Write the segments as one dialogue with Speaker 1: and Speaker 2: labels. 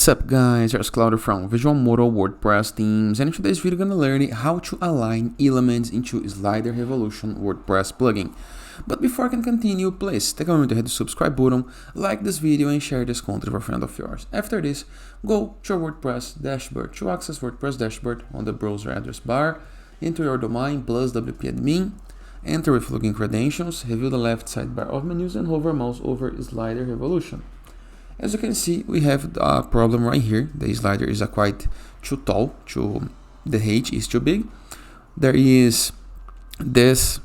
Speaker 1: What's up guys, here's Clouder from Visualmodo WordPress themes, and in today's video we're gonna learn how to align elements into Slider Revolution WordPress plugin. But before I can continue, please take a moment to hit the subscribe button, like this video and share this content with a friend of yours. After this, go to your WordPress dashboard. To access WordPress dashboard on the browser address bar, enter your domain plus WP admin, enter with login credentials, review the left sidebar of menus and hover mouse over Slider Revolution. As you can see, we have a problem right here. The slider is quite too tall, the height is too big. There is this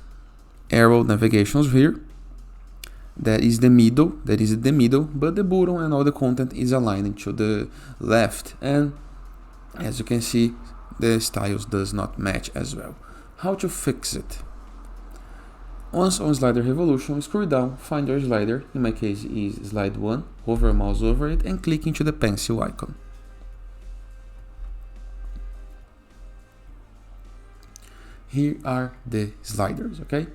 Speaker 1: arrow navigations here. That is the middle, but the button and all the content is aligned to the left. And as you can see, the styles does not match as well. How to fix it? Once on Slider Revolution, scroll down, find your slider, in my case is slide 1, hover a mouse over it and click into the pencil icon. Here are the sliders, okay?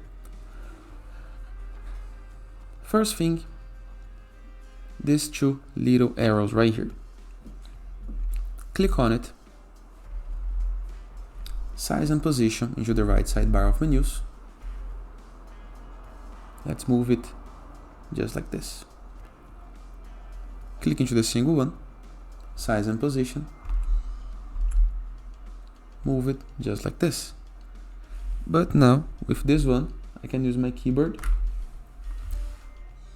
Speaker 1: First thing, these two little arrows right here. Click on it, size and position into the right sidebar of menus. Let's move it just like this. Click into the single one, size and position, move it just like this. But now with this one, I can use my keyboard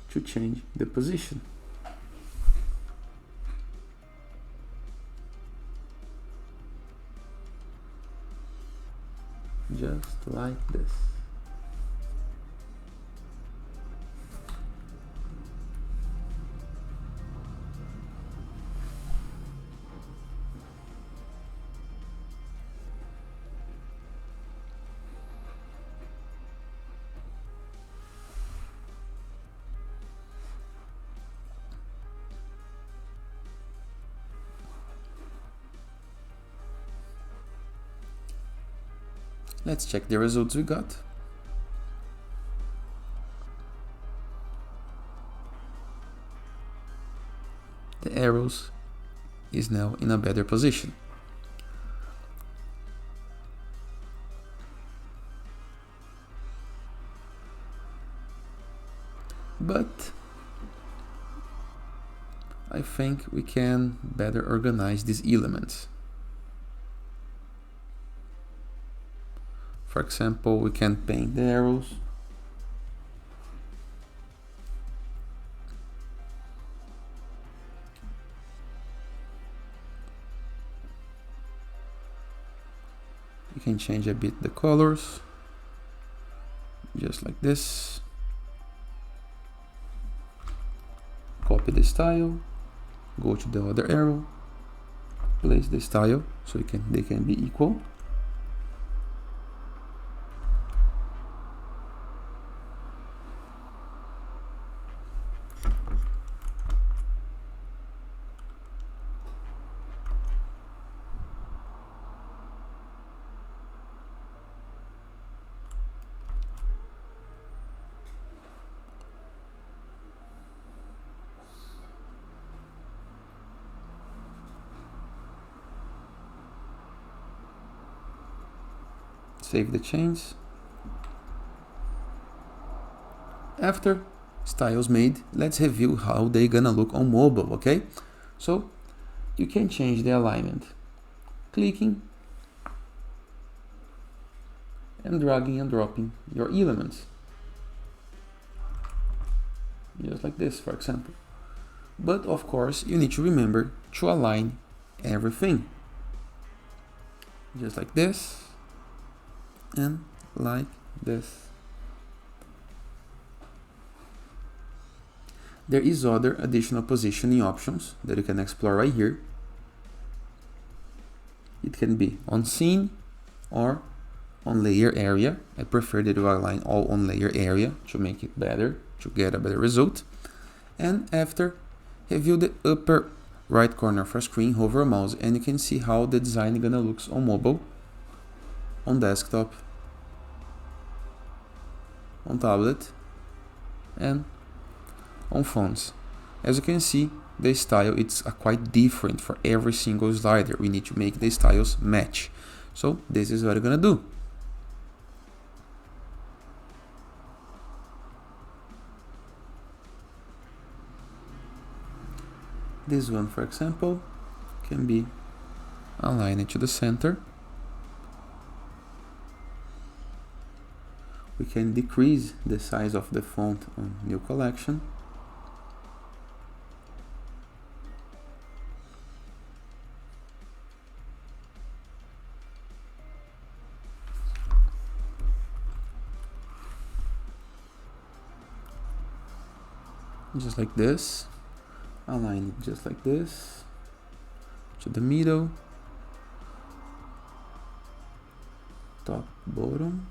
Speaker 1: to change the position. Just like this. Let's check the results we got. The arrows is now in a better position. But I think we can better organize these elements. For example, we can paint the arrows. You can change a bit the colors, just like this. Copy the style, go to the other arrow, place the style so they can be equal. Save the change. After styles made, let's review how they gonna look on mobile, okay? So you can change the alignment, clicking and dragging and dropping your elements, just like this, for example. But of course, you need to remember to align everything, just like this. And like this. There is other additional positioning options that you can explore right here. It can be on scene or on layer area. I prefer that you align all on layer area to make it better, to get a better result. And after, review the upper right corner of your screen, hover a mouse, and you can see how the design gonna looks on mobile, on desktop, on tablet, and on phones. As you can see, the style it's quite different for every single slider. We need to make the styles match. So this is what we're gonna do. This one, for example, can be aligned to the center. We can decrease the size of the font on new collection. Just like this. Align it just like this to the middle, top, bottom.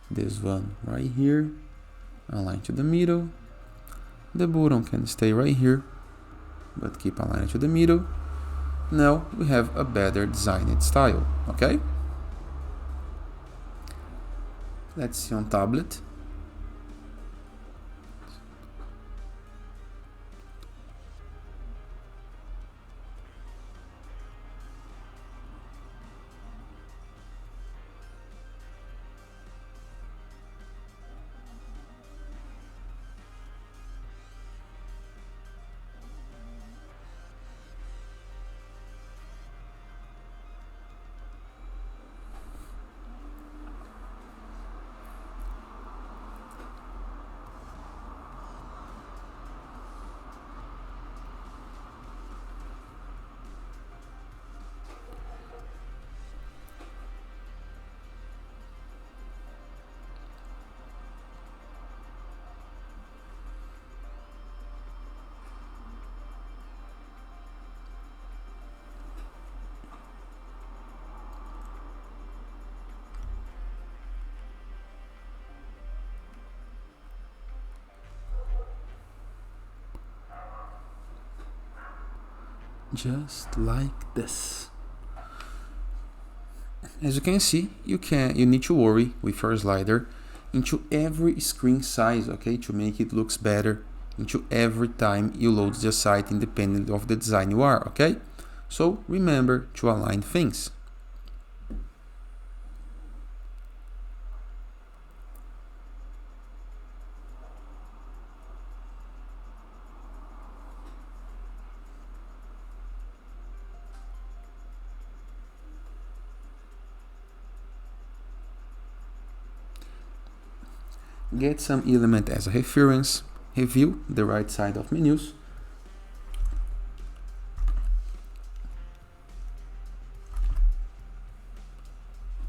Speaker 1: This one right here, align to the middle. The bottom can stay right here, but keep aligned to the middle. Now we have a better designed style, okay? Let's see on tablet. Just like this. As you can see, you need to worry with your slider into every screen size, okay, to make it looks better into every time you load the site independent of the design you are, okay? So remember to align things. Get some element as a reference, review the right side of menus,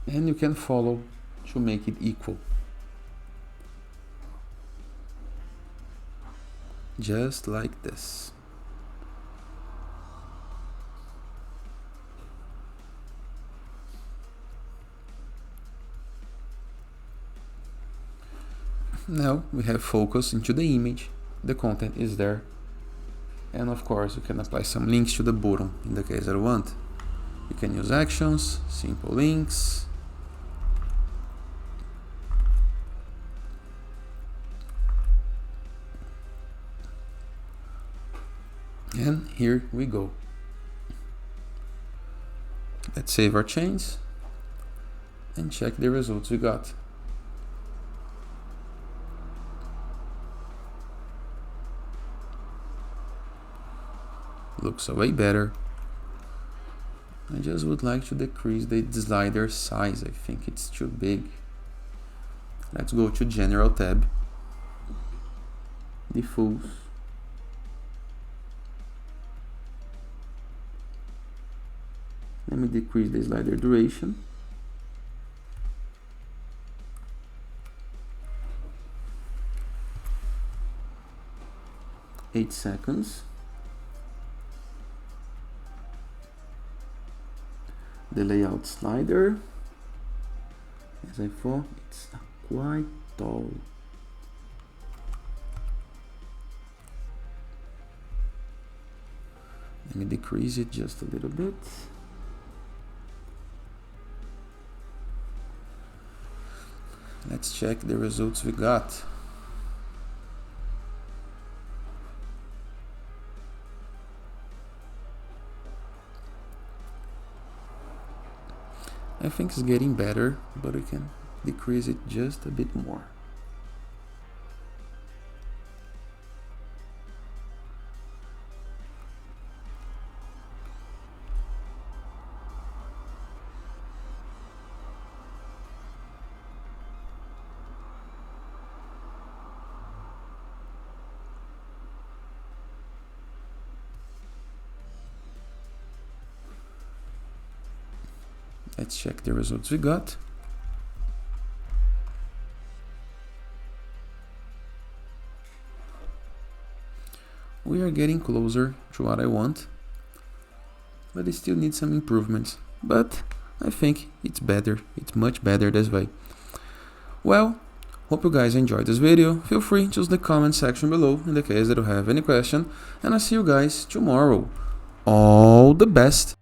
Speaker 1: and you can follow to make it equal. Just like this. Now we have focus into the image, the content is there, and of course you can apply some links to the bottom in the case that you want. You can use actions, simple links, and here we go. Let's save our change and check the results we got. Looks way better. I just would like to decrease the slider size. I think it's too big. Let's go to General tab, Diffuse, let me decrease the slider duration. Eight seconds. The layout slider, as I thought, it's quite tall. Let me decrease it just a little bit. Let's check the results we got. I think it's getting better, but we can decrease it just a bit more. Let's check the results we got. We are getting closer to what I want, but it still needs some improvements. But I think it's better. It's much better this way. Well, hope you guys enjoyed this video. Feel free to use the comment section below in the case that you have any question, and I'll see you guys tomorrow. All the best!